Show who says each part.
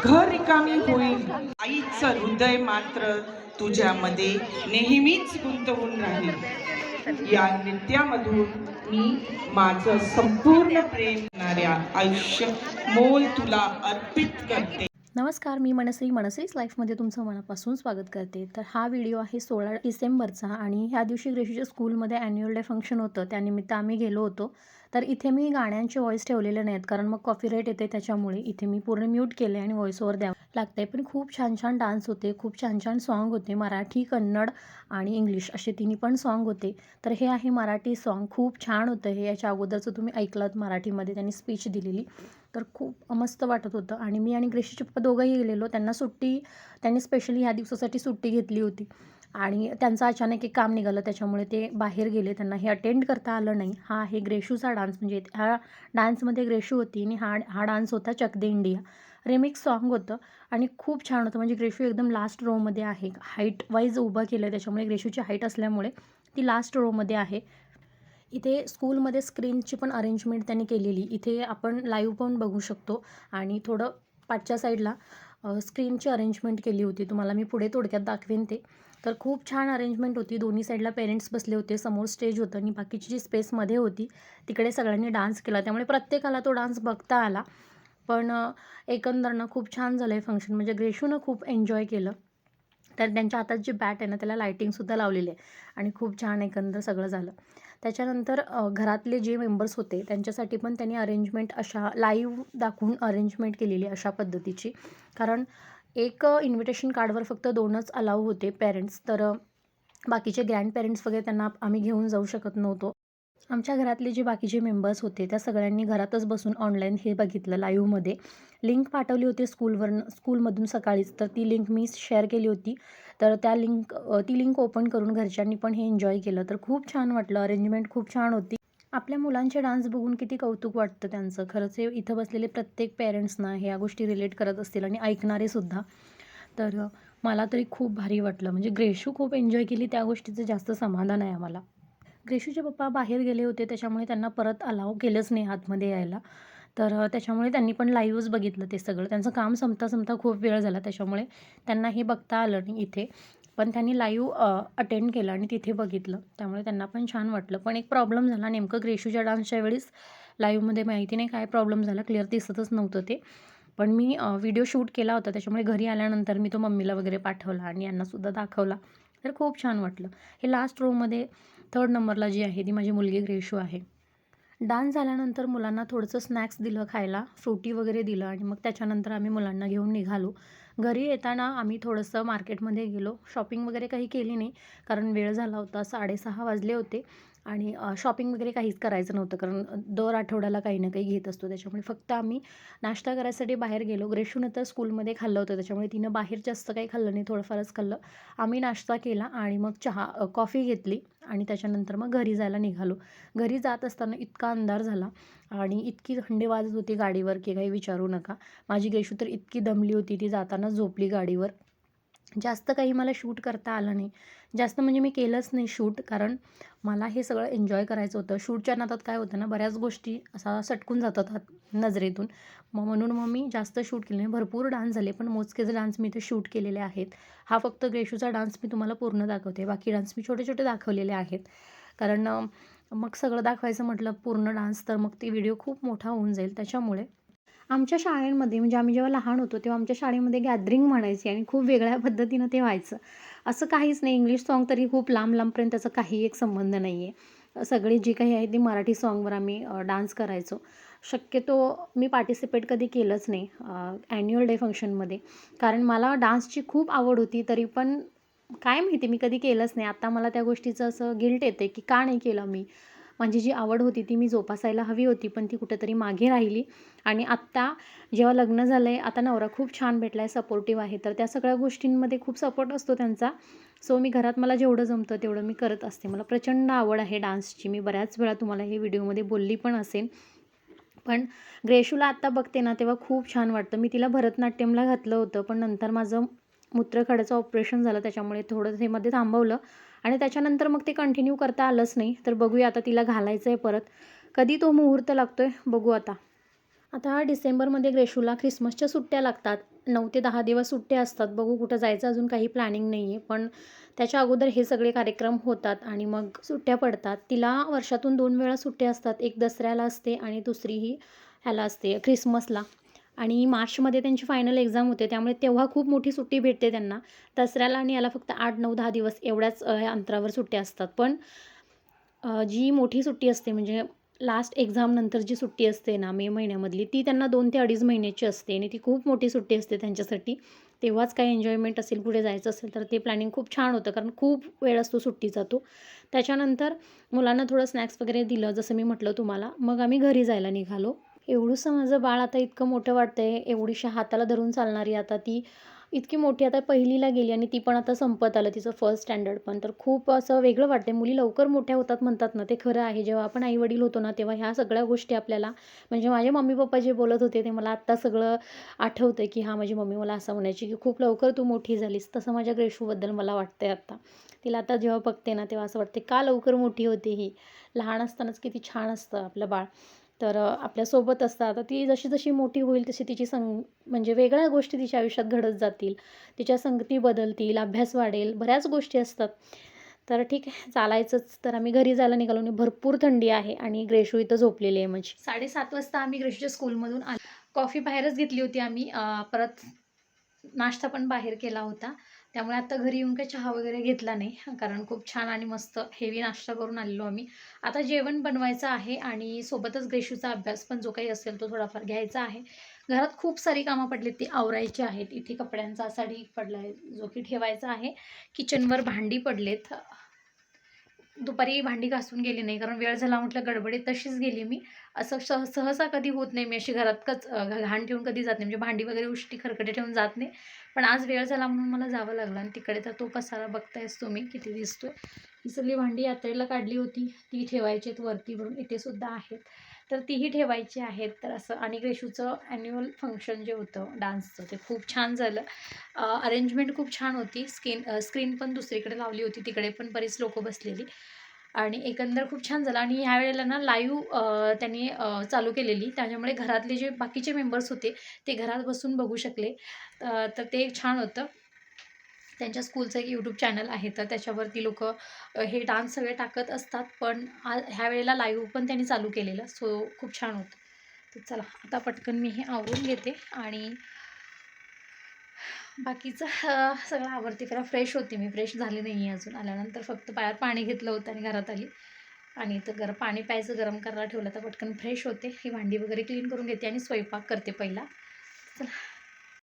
Speaker 1: घर रिकामी होईल. आईचं हृदय मात्र तुझ्यामध्ये नेहमीच गुंतवून राहील. या नृत्यामधून मी माझं संपूर्ण प्रेम करणाऱ्या आयुष्य मोल तुला अर्पित करते.
Speaker 2: नमस्कार, मी मनश्रीच लाईफमध्ये तुमचं मनापासून स्वागत करते. तर हा व्हिडिओ आहे 16 डिसेंबरचा आणि ह्या दिवशी ग्रेशीच्या स्कूलमध्ये ॲन्युअल डे फंक्शन होतं. त्यानिमित्त आम्ही गेलो होतो. तर इथे मी गाण्यांचे व्हॉईस ठेवलेले नाहीत, कारण मग कॉपीराईट येते. त्याच्यामुळे इथे मी पूर्ण म्यूट केले आणि व्हॉईस ओव्हर द्यावं लागतंय. पण खूप छान छान डान्स होते, खूप छान छान सॉन्ग होते. मराठी, कन्नड आणि इंग्लिश असे तिन्ही पण सॉन्ग होते. तर हे आहे मराठी सॉन्ग, खूप छान होतं हे. याच्या अगोदरचं तुम्ही ऐकलंत मराठीमध्ये त्यांनी स्पीच दिलेली, तर खूप मस्त वाटत होतं. आणि मी आणि ग्रेशीचे पप्पा दोघंही गेलेलो. त्यांनी स्पेशली ह्या दिवसासाठी सुट्टी घेतली होती आणि त्यांचं अचानक एक काम निघालं, त्याच्यामुळे ते बाहेर गेले. त्यांना हे अटेंड करता आलं नाही. हा आहे ग्रेशूचा डान्स, म्हणजे ह्या डान्समध्ये ग्रेशू होती आणि हा डान्स होता चक दे इंडिया. रिमिक्स सॉन्ग होतं आणि खूप छान होतं. म्हणजे ग्रेशू एकदम लास्ट रोमध्ये आहे. हाईट वाईज उभं केलं, त्याच्यामुळे ग्रेशूची हाईट असल्यामुळे ती लास्ट रोमध्ये आहे. इथे स्कूलमध्ये स्क्रीनची पण अरेंजमेंट त्यांनी केलेली. इथे आपण लाईव्ह पण बघू शकतो आणि थोडं पाठच्या साईडला स्क्रीनची अरेंजमेंट केली होती. तुम्हाला मी पुढे थोडक्यात दाखवेन ते. तर खूप छान अरेंजमेंट होती. दोन्ही साईडला पेरेंट्स बसले होते. समोर स्टेज होतं आणि बाकीची जी स्पेसमध्ये होती तिकडे सगळ्यांनी डान्स केला. त्यामुळे प्रत्येकाला तो डान्स बघता आला. पण एकंदर खूप छान झालं आहे फंक्शन. म्हणजे ग्रेशूनं खूप एन्जॉय केलं. तर त्यांच्या हातात जी बॅट आहे ना, त्याला लायटिंगसुद्धा लावलेली आहे आणि खूप छान एकंदर सगळं झालं. त्याच्यानंतर घरातले जे मेंबर्स होते त्यांच्यासाठी पण त्यांनी अरेंजमेंट अशा लाईव्ह दाखवून अरेंजमेंट केलेली अशा पद्धतीची. कारण एक इन्व्हिटेशन कार्डवर फक्त 2च अलाऊ होते पेरेंट्स. तर बाकीचे ग्रँड पेरेंट्स वगैरे त्यांना आम्ही घेऊन जाऊ शकत नव्हतो. आमच्या घरातले जे बाकीचे मेंबर्स होते त्या सगळ्यांनी घरातच बसून ऑनलाईन हे बघितलं लाईव्हमध्ये. लिंक पाठवली होती स्कूलमधून सकाळीच, तर ती लिंक मी शेअर केली होती. तर ती लिंक ओपन करून घरच्यांनी पण हे एन्जॉय केलं. तर खूप छान वाटलं. अरेंजमेंट खूप छान होती. आपल्या मुलांचे डान्स बघून किती कौतुक वाटतं त्यांचं. खरंच हे इथं बसलेले प्रत्येक पेरेंट्सना ह्या गोष्टी रिलेट करत असतील आणि ऐकणारेसुद्धा. तर मला तरी खूप भारी वाटलं. म्हणजे ग्रेशू खूप एन्जॉय केली, त्या गोष्टीचं जास्त समाधान आहे आम्हाला. ग्रेशूचे पप्पा बाहेर गेले होते, त्याच्यामुळे त्यांना परत अलाऊ केलंच नाही आतमध्ये यायला. तर त्याच्यामुळे त्यांनी पण लाईव्हच बघितलं ते सगळं. त्यांचं काम संपता खूप वेळ झाला, त्याच्यामुळे त्यांना हे बघता आलं नाही इथे. पण त्यांनी लाईव्ह अटेंड केलं आणि तिथे बघितलं. त्यामुळे त्यांना पण छान वाटलं. पण एक प्रॉब्लेम झाला नेमकं ग्रेशूच्या डान्सच्या वेळेस लाईव्हमध्ये, माहिती नाही काय प्रॉब्लेम झाला, क्लिअर दिसतच नव्हतं ते. पण मी व्हिडिओ शूट केला होता, त्याच्यामुळे घरी आल्यानंतर मी तो मम्मीला वगैरे पाठवला आणि यांनासुद्धा दाखवला. तर खूप छान वाटलं. हे लास्ट रोमध्ये 3rd नंबरला जी आहे ती माझी मुलगी ग्रेशू आहे. डान्स झाल्यानंतर मुलांना थोडंसं स्नॅक्स दिलं खायला, फ्रुटी वगैरे दिलं आणि मग त्याच्यानंतर आम्ही मुलांना घेऊन निघालो. घरी येताना आम्ही थोडंसं मार्केटमध्ये गेलो. शॉपिंग वगैरे काही केली नाही, कारण वेळ झाला होता. 6:30 वाजले होते आणि शॉपिंग वगैरे काहीच करायचं नव्हतं, कारण दर आठवड्याला काही ना काही घेत असतो. त्याच्यामुळे फक्त आम्ही नाश्ता करायसाठी बाहेर गेलो. ग्रेशूनं तर स्कूलमध्ये खाल्लं होतं, त्याच्यामुळे तिनं बाहेर जास्त काही खाल्लं नाही, थोडंफारच खाल्लं. आम्ही नाश्ता केला आणि मग कॉफी घेतली आणि त्याच्यानंतर मग घरी जायला निघालो. घरी जात असताना इतका अंधार झाला आणि इतकी थंडी वाजत होती गाडीवर की काही विचारू नका. माझी ग्रेशू तर इतकी दमली होती, ती जाताना झोपली गाडीवर. जास्त काही मला शूट करता आलं नाही. जास्त म्हणजे मी केलंच नाही शूट, कारण मला हे सगळं एन्जॉय करायचं होतं. शूटच्या नादात काय होतं ना, बऱ्याच गोष्टी असा सटकून जातात नजरेतून. म्हणून मी जास्त शूट केले नाही. भरपूर डान्स झाले, पण मोजकेच डान्स मी इथे शूट केलेले आहेत. हा फक्त ग्रेशूचा डान्स मी तुम्हाला पूर्ण दाखवते. बाकी डान्स मी छोटे-छोटे दाखवलेले आहेत. कारण मग सगळं दाखवायचं म्हटलं पूर्ण डान्स, तर मग ते व्हिडिओ खूप मोठा होऊन जाईल. त्याच्यामुळे आमच्या शाळेमध्ये, म्हणजे आम्ही जेव्हा लहान होतो तेव्हा आमच्या शाळेमध्ये गॅदरिंग म्हणायची आणि खूप वेगळ्या पद्धतीनं ते व्हायचं. असं काहीच नाही. इंग्लिश सॉन्ग तरी खूप लांब-लांबपर्यंत त्याचा काही एक संबंध नाही आहे. सगळे जे काही आहे ते मराठी सॉन्गवर आम्ही डान्स करायचो. शक्यतो मी पार्टिसिपेट कधी केलंच नाही ॲन्युअल डे फंक्शनमध्ये, कारण मला डान्सची खूप आवड होती. तरी पण काय माहिती मी कधी केलंच नाही. आता मला त्या गोष्टीचं असं गिल्ट येते की का नाही केलं मी. माझी जी आवड होती ती मी जोपासायला हवी होती, पण ती कुठेतरी मागे राहिली. आणि आत्ता जेव्हा लग्न झालं आहे, आता नवरा खूप छान भेटला आहे, सपोर्टिव्ह आहे, तर त्या सगळ्या गोष्टींमध्ये खूप सपोर्ट असतो त्यांचा. सो मी घरात मला जेवढं जमतं तेवढं मी करत असते. मला प्रचंड आवड आहे डान्सची. मी बऱ्याच वेळा तुम्हाला हे व्हिडिओमध्ये बोलली पण असेन. पण ग्रेशूला आत्ता बघते ना, तेव्हा खूप छान वाटतं. मी तिला भरतनाट्यमला घातलं होतं, पण नंतर माझं मूत्रखड्याचं ऑपरेशन झालं, त्याच्यामुळे थोडं ते मध्ये थांबवलं आणि त्याच्यानंतर मग ते कंटिन्यू करता आलंच नाही. तर बघूया आता तिला घालायचं आहे परत. कधी तो मुहूर्त लागतोय बघू आता. आता डिसेंबरमध्ये ग्रेशूला ख्रिसमसच्या सुट्ट्या लागतात. 9 ते 10 दिवस सुट्ट्या असतात. बघू कुठं जायचं अजून काही प्लॅनिंग नाही आहे. पण त्याच्या अगोदर हे सगळे कार्यक्रम होतात आणि मग सुट्ट्या पडतात. तिला वर्षातून 2 वेळा सुट्ट्या असतात. एक दसऱ्याला असते आणि दुसरी ही ह्याला असते ख्रिसमसला. आणि मार्चमध्ये त्यांची फायनल एक्झाम होते. त्यामुळे तेव्हा खूप मोठी सुट्टी भेटते त्यांना. दसऱ्याला आणि याला फक्त 8, 9, 10 दिवस एवढ्याच अंतरावर सुट्ट्या असतात. पण जी मोठी सुट्टी असते म्हणजे लास्ट एक्झामनंतर जी सुट्टी असते ना मे महिन्यामधली, ती त्यांना 2 ते 2.5 महिन्याची असते आणि ती खूप मोठी सुट्टी असते त्यांच्यासाठी. तेव्हाच काही एन्जॉयमेंट असेल, कुठे जायचं असेल तर ते प्लॅनिंग खूप छान होतं कारण खूप वेळ असतो सुट्टीचा तो. त्याच्यानंतर मुलांना थोडं स्नॅक्स वगैरे दिलं जसं मी म्हटलं तुम्हाला. मग आम्ही घरी जायला निघालो. एवढंसं माझं बाळ आता इतकं मोठं वाटतंय, एवढीशा हाताला धरून चालणारी आता ती इतकी मोठी आता 1लीला गेली आणि ती पण आता संपत आलं तिचं फर्स्ट स्टँडर्ड पण. तर खूप असं वेगळं वाटतंय. मुली लवकर मोठ्या होतात म्हणतात ना, ते खरं आहे. जेव्हा आपण आई-वडील होतो ना, तेव्हा ह्या सगळ्या गोष्टी आपल्याला म्हणजे माझे मम्मी-पप्पा जे बोलत होते, ते मला आत्ता सगळं आठवतंय, की हां, माझी मम्मी मला असं म्हणायची, की "खूप लवकर तू मोठी झालीस." तसं माझ्या ग्रेशूबद्दल मला वाटतंय आता. तिला आता जेव्हा बघते ना, तेव्हा असं वाटते, का लवकर मोठी होते ही? लहान असतानाच किती छान असतं आपलं बाळ. तर आपल्यासोबत असतं. आता ती जशी-जशी मोठी होईल, तशी तिची म्हणजे वेगळ्या गोष्टी तिच्या आयुष्यात घडत जातील. तिच्या संगती बदलतील, अभ्यास वाढेल, बऱ्याच गोष्टी असतात. तर ठीक आहे, चालायचंच. तर आम्ही घरी जायला निघालो आणि भरपूर थंडी आहे आणि ग्रेशू इथं झोपलेली आहे माझी. 7:30 वाजता आम्ही ग्रेशूच्या स्कूलमधून आलो. कॉफी बाहेरच घेतली होती आम्ही. परत नाश्ता पण बाहेर केला होता. त्यामुळे आता घरी येऊन काही चहा वगैरे घेतला नाही. कारण खूप छान आणि मस्त हेवी नाश्ता करून आलेलो आम्ही. आता जेवण बनवायचं आहे आणि सोबतच ग्रेशूचा अभ्यास पण जो काही असेल तो थोडाफार घ्यायचा आहे. घरात खूप सारी कामं पडलीत ती आवरायची आहेत. इथे कपड्यांचा असा ढीग पडला आहे जो की ठेवायचा आहे. किचनवर भांडी पडलेत. दुपारी भांडी घासून गेली नाही कारण वेळ झाला म्हटलं गडबडीत तशीच गेली मी. असं सहसा कधी होत नाही. मी अशी घरात घाण ठेवून कधी जात नाही. म्हणजे भांडी वगैरे उष्टी खरकटे ठेवून जात नाही. पण आज वेळ झाला म्हणून मला जावं लागलं आणि तिकडे तर तो पसारा बघतायच तुम्ही किती दिसतोय. ही सगळी भांडी यात्रेला काढली होती. ती ठेवायची आहेत वरती भरून. इथे सुद्धा आहेत. तर तीही ठेवायची आहेत. तर असं आणि ग्रेशूचं ॲन्युअल फंक्शन जे होतं डान्सचं ते खूप छान झालं. अरेंजमेंट खूप छान होती. स्क्रीन पण दुसरीकडे लावली होती. तिकडे पण बरीच लोकं बसलेली आणि एकंदर खूप छान झालं आणि ह्या वेळेला ना लाईव्ह त्यांनी चालू केलेली. त्याच्यामुळे घरातले जे बाकीचे मेंबर्स होते ते घरात बसून बघू शकले. तर ते छान होतं. त्यांच्या स्कूलचं एक यूट्यूब चॅनल आहे तर त्याच्यावरती लोकं हे डान्स सगळे टाकत असतात. पण ह्या वेळेला लाईव्ह पण त्यांनी चालू केलेलं. सो खूप छान होतं. तर चला आता पटकन मी हे आवरून घेते आणि बाकीचं सगळं आवरते. जरा फ्रेश होते मी. फ्रेश झाले नाही आहे अजून. आल्यानंतर फक्त पायावर पाणी घेतलं होतं आणि घरात आली. आणि इथं पाणी प्यायचं गरम करायला ठेवलं तर पटकन फ्रेश होते. ही भांडी वगैरे क्लीन करून घेते आणि स्वयंपाक करते पहिला. चला